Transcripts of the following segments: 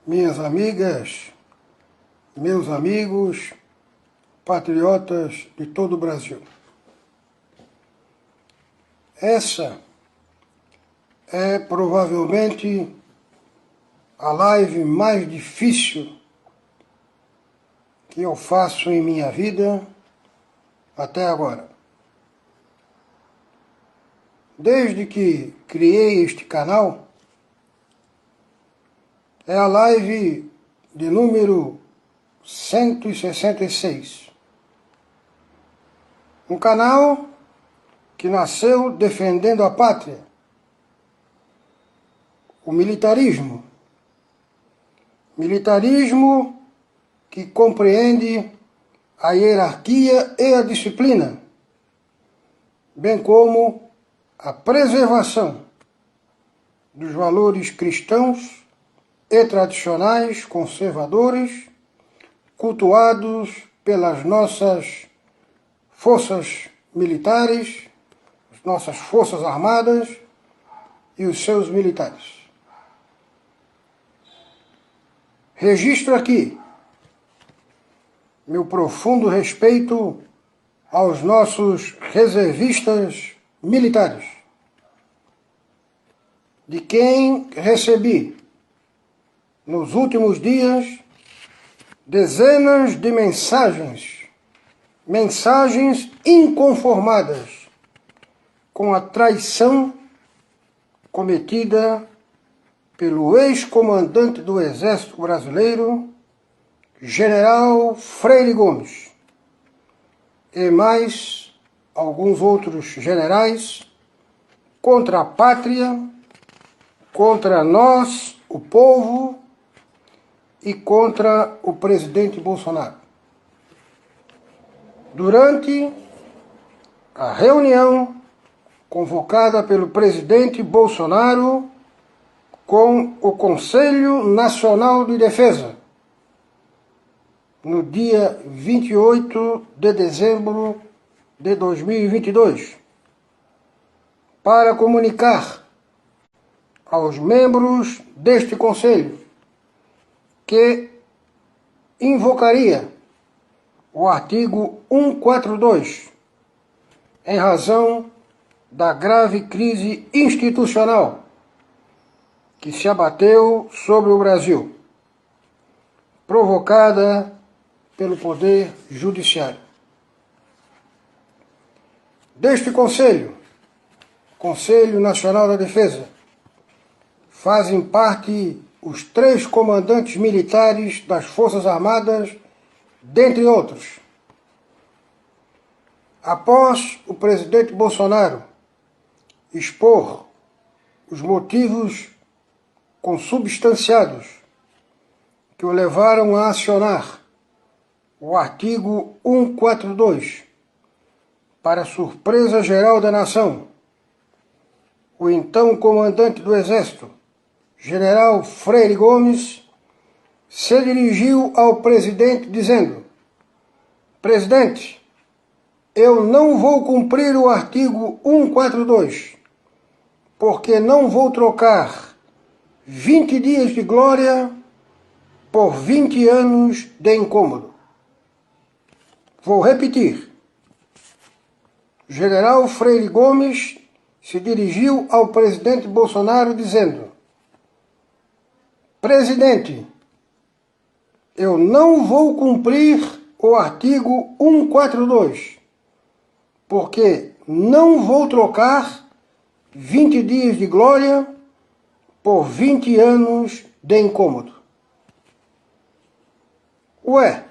minhas amigas, meus amigos, patriotas de todo o Brasil. Essa é provavelmente a live mais difícil que eu faço em minha vida até agora. Desde que criei este canal, é a live de número 166. Um canal que nasceu defendendo a pátria, o militarismo. Militarismo que compreende a hierarquia e a disciplina, bem como a preservação dos valores cristãos e tradicionais conservadores cultuados pelas nossas forças militares, as nossas forças armadas e os seus militares. Registro aqui meu profundo respeito aos nossos reservistas militares, de quem recebi nos últimos dias dezenas de mensagens inconformadas com a traição cometida pelo ex-comandante do Exército Brasileiro, General Freire Gomes, e mais alguns outros generais, contra a pátria, contra nós, o povo, e contra o presidente Bolsonaro. Durante a reunião convocada pelo presidente Bolsonaro com o Conselho Nacional de Defesa, no dia 28 de dezembro de 2022, para comunicar aos membros deste Conselho que invocaria o artigo 142 em razão da grave crise institucional que se abateu sobre o Brasil, provocada pelo Poder Judiciário. Deste Conselho, Conselho Nacional da Defesa, fazem parte os 3 comandantes militares das Forças Armadas, dentre outros. Após o presidente Bolsonaro expor os motivos consubstanciados que o levaram a acionar o artigo 142, para surpresa geral da nação, o então comandante do Exército, General Freire Gomes, se dirigiu ao presidente dizendo: presidente, eu não vou cumprir o artigo 142, porque não vou trocar 20 dias de glória por 20 anos de incômodo. Vou repetir. General Freire Gomes se dirigiu ao presidente Bolsonaro dizendo: presidente, eu não vou cumprir o artigo 142, porque não vou trocar 20 dias de glória por 20 anos de incômodo. Ué,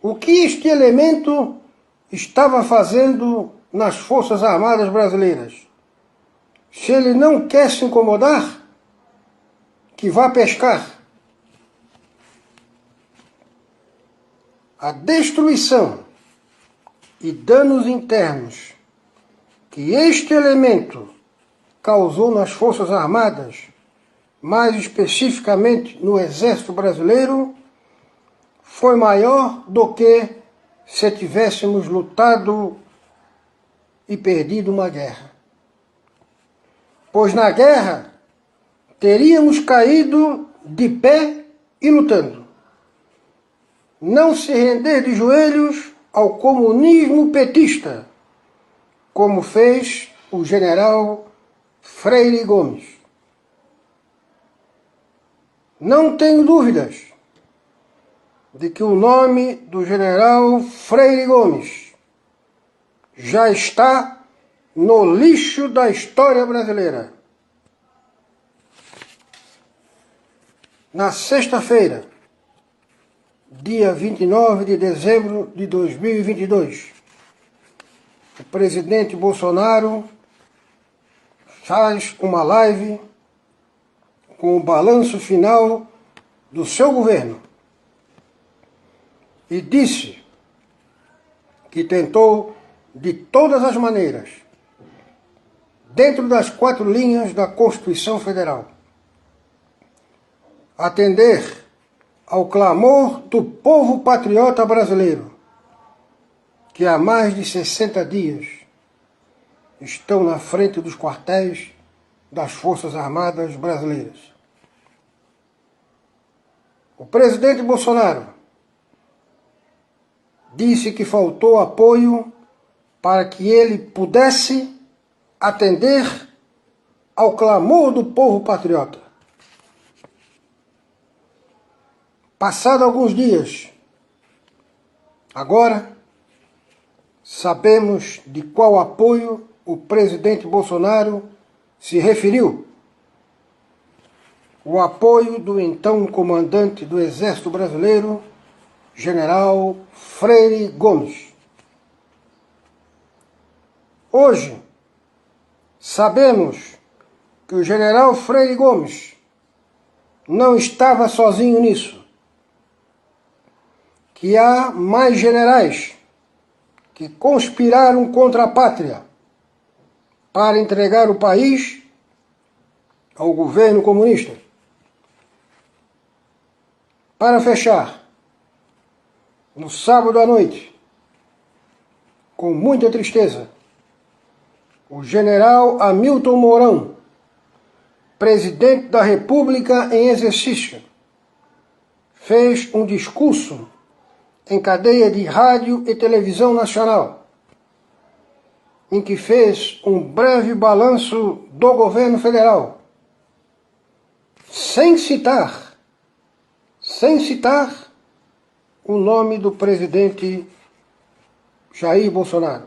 o que este elemento estava fazendo nas Forças Armadas Brasileiras? Se ele não quer se incomodar, que vá pescar. A destruição e danos internos que este elemento causou nas Forças Armadas, mais especificamente no Exército Brasileiro, foi maior do que se tivéssemos lutado e perdido uma guerra. Pois na guerra teríamos caído de pé e lutando. Não se render de joelhos ao comunismo petista, como fez o general Freire Gomes. Não tenho dúvidas de que o nome do general Freire Gomes já está no lixo da história brasileira. Na sexta-feira, dia 29 de dezembro de 2022, o presidente Bolsonaro faz uma live com o balanço final do seu governo e disse que tentou de todas as maneiras, dentro das 4 linhas da Constituição Federal, atender ao clamor do povo patriota brasileiro, que há mais de 60 dias estão na frente dos quartéis das Forças Armadas brasileiras. O presidente Bolsonaro disse que faltou apoio para que ele pudesse atender ao clamor do povo patriota. Passado alguns dias, agora sabemos de qual apoio o presidente Bolsonaro se referiu. O apoio do então comandante do Exército Brasileiro, general Freire Gomes. Hoje, sabemos que o general Freire Gomes não estava sozinho nisso, que há mais generais que conspiraram contra a pátria para entregar o país ao governo comunista. Para fechar, no sábado à noite, com muita tristeza, o general Hamilton Mourão, presidente da República em exercício, fez um discurso em cadeia de rádio e televisão nacional, em que fez um breve balanço do governo federal, sem citar o nome do presidente Jair Bolsonaro.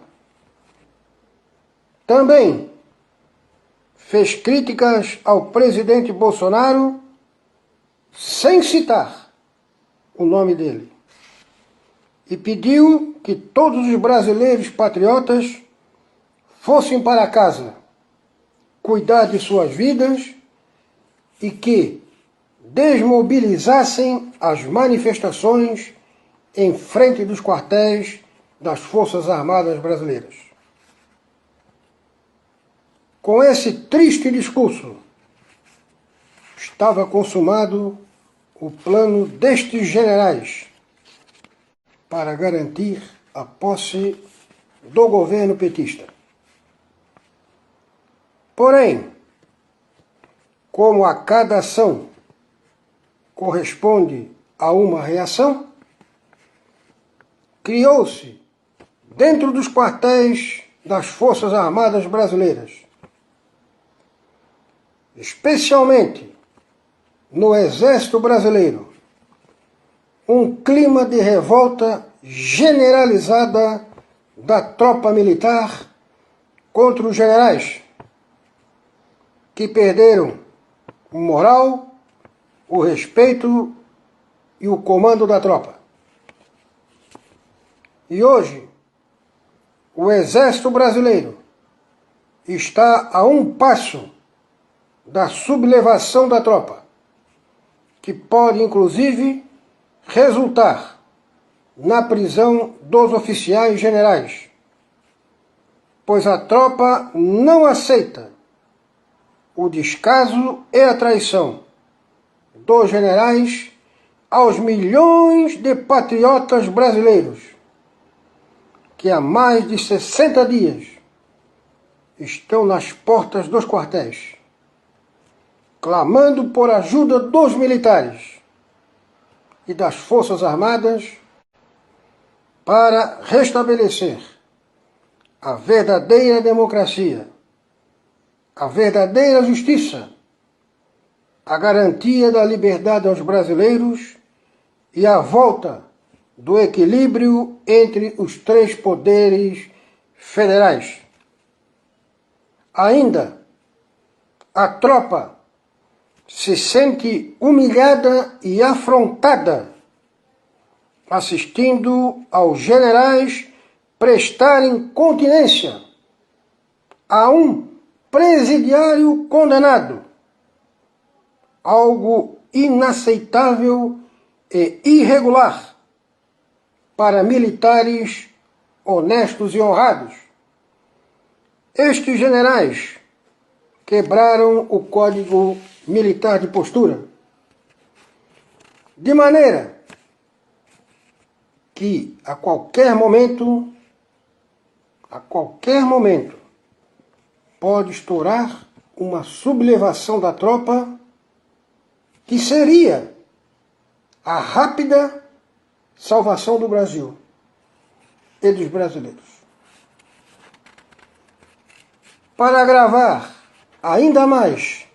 Também fez críticas ao presidente Bolsonaro sem citar o nome dele. E pediu que todos os brasileiros patriotas fossem para casa, cuidar de suas vidas e que desmobilizassem as manifestações em frente dos quartéis das Forças Armadas Brasileiras. Com esse triste discurso, estava consumado o plano destes generais para garantir a posse do governo petista. Porém, como a cada ação corresponde a uma reação, criou-se, dentro dos quartéis das Forças Armadas Brasileiras, especialmente no Exército Brasileiro, um clima de revolta generalizada da tropa militar contra os generais, que perderam o moral, o respeito e o comando da tropa. E hoje, o Exército Brasileiro está a um passo da sublevação da tropa, que pode, inclusive, resultar na prisão dos oficiais generais, pois a tropa não aceita o descaso e a traição dos generais aos milhões de patriotas brasileiros que há mais de 60 dias estão nas portas dos quartéis, clamando por ajuda dos militares e das Forças Armadas para restabelecer a verdadeira democracia, a verdadeira justiça, a garantia da liberdade aos brasileiros e a volta do equilíbrio entre os três poderes federais. Ainda, a tropa se sente humilhada e afrontada, assistindo aos generais prestarem continência a um presidiário condenado, algo inaceitável e irregular para militares honestos e honrados. Estes generais quebraram o Código Militar de Postura, de maneira que a qualquer momento, pode estourar uma sublevação da tropa que seria a rápida salvação do Brasil e dos brasileiros. Para agravar ainda mais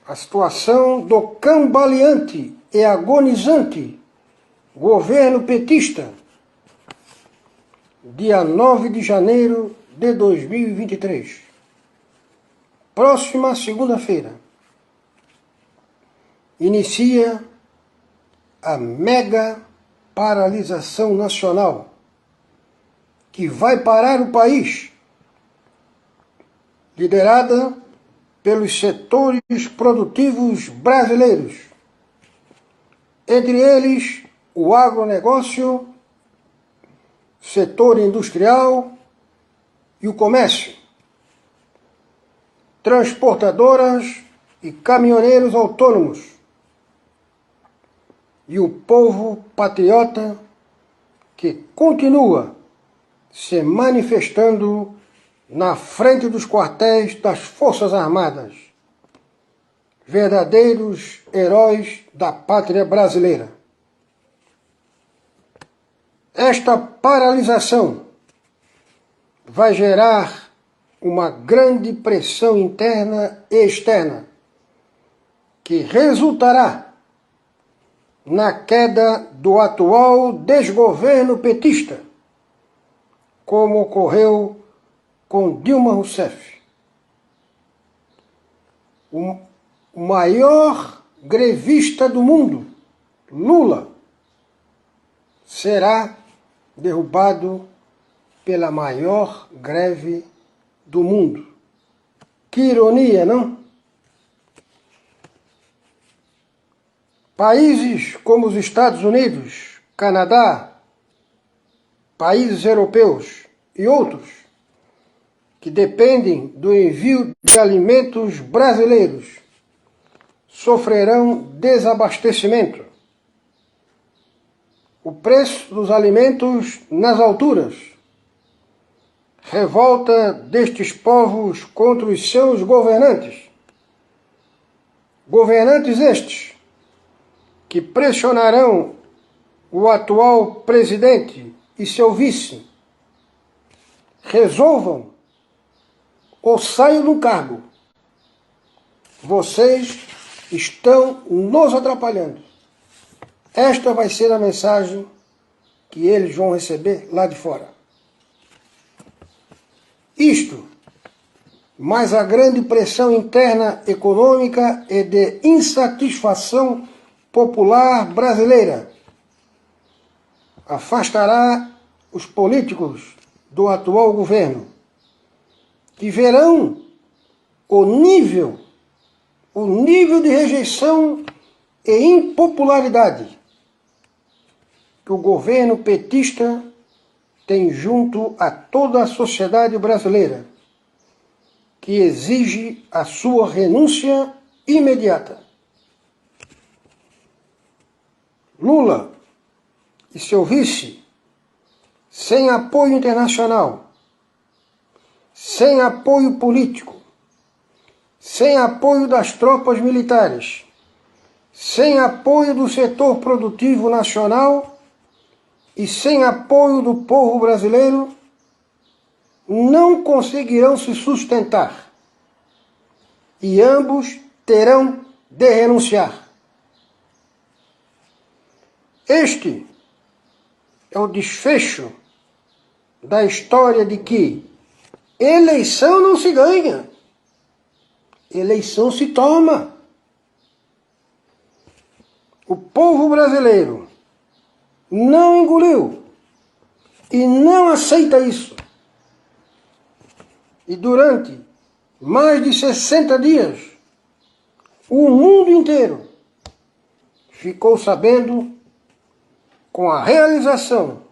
a situação do cambaleante e agonizante governo petista, dia 9 de janeiro de 2023, próxima segunda-feira, inicia a mega paralisação nacional que vai parar o país, liderada pelos setores produtivos brasileiros, entre eles o agronegócio, setor industrial e o comércio, transportadoras e caminhoneiros autônomos, e o povo patriota que continua se manifestando na frente dos quartéis das Forças Armadas, verdadeiros heróis da pátria brasileira. Esta paralisação vai gerar uma grande pressão interna e externa, que resultará na queda do atual desgoverno petista, como ocorreu com Dilma Rousseff. O maior grevista do mundo, Lula, será derrubado pela maior greve do mundo. Que ironia, não? Países como os Estados Unidos, Canadá, países europeus e outros que dependem do envio de alimentos brasileiros sofrerão desabastecimento. O preço dos alimentos nas alturas. Revolta destes povos contra os seus governantes. Governantes estes que pressionarão o atual presidente e seu vice. Resolvam ou saiam do cargo. Vocês estão nos atrapalhando. Esta vai ser a mensagem que eles vão receber lá de fora. Isto, mais a grande pressão interna econômica e de insatisfação popular brasileira, afastará os políticos do atual governo, que verão o nível de rejeição e impopularidade que o governo petista tem junto a toda a sociedade brasileira, que exige a sua renúncia imediata. Lula e seu vice, sem apoio internacional, sem apoio político, sem apoio das tropas militares, sem apoio do setor produtivo nacional e sem apoio do povo brasileiro, não conseguirão se sustentar e ambos terão de renunciar. Este é o desfecho da história de que eleição não se ganha, eleição se toma. O povo brasileiro não engoliu e não aceita isso. E durante mais de 60 dias, o mundo inteiro ficou sabendo com a realização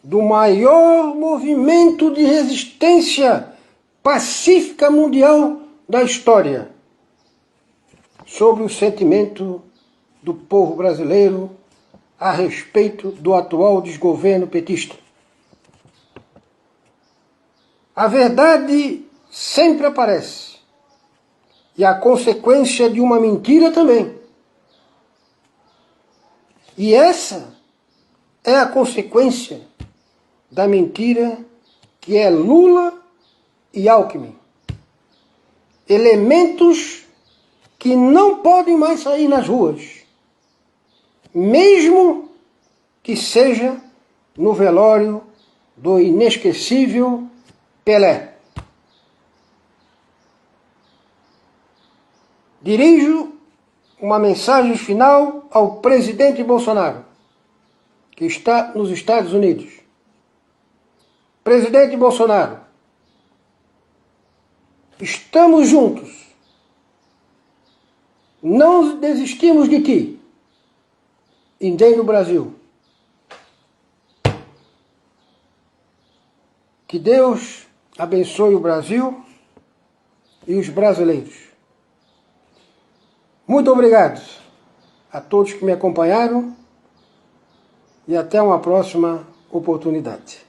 do maior movimento de resistência pacífica mundial da história, sobre o sentimento do povo brasileiro a respeito do atual desgoverno petista. A verdade sempre aparece, e a consequência de uma mentira também. E essa é a consequência da mentira que é Lula e Alckmin. Elementos que não podem mais sair nas ruas, mesmo que seja no velório do inesquecível Pelé. Dirijo uma mensagem final ao presidente Bolsonaro, que está nos Estados Unidos. Presidente Bolsonaro, estamos juntos. Não desistimos de ti e nem do Brasil. Que Deus abençoe o Brasil e os brasileiros. Muito obrigado a todos que me acompanharam e até uma próxima oportunidade.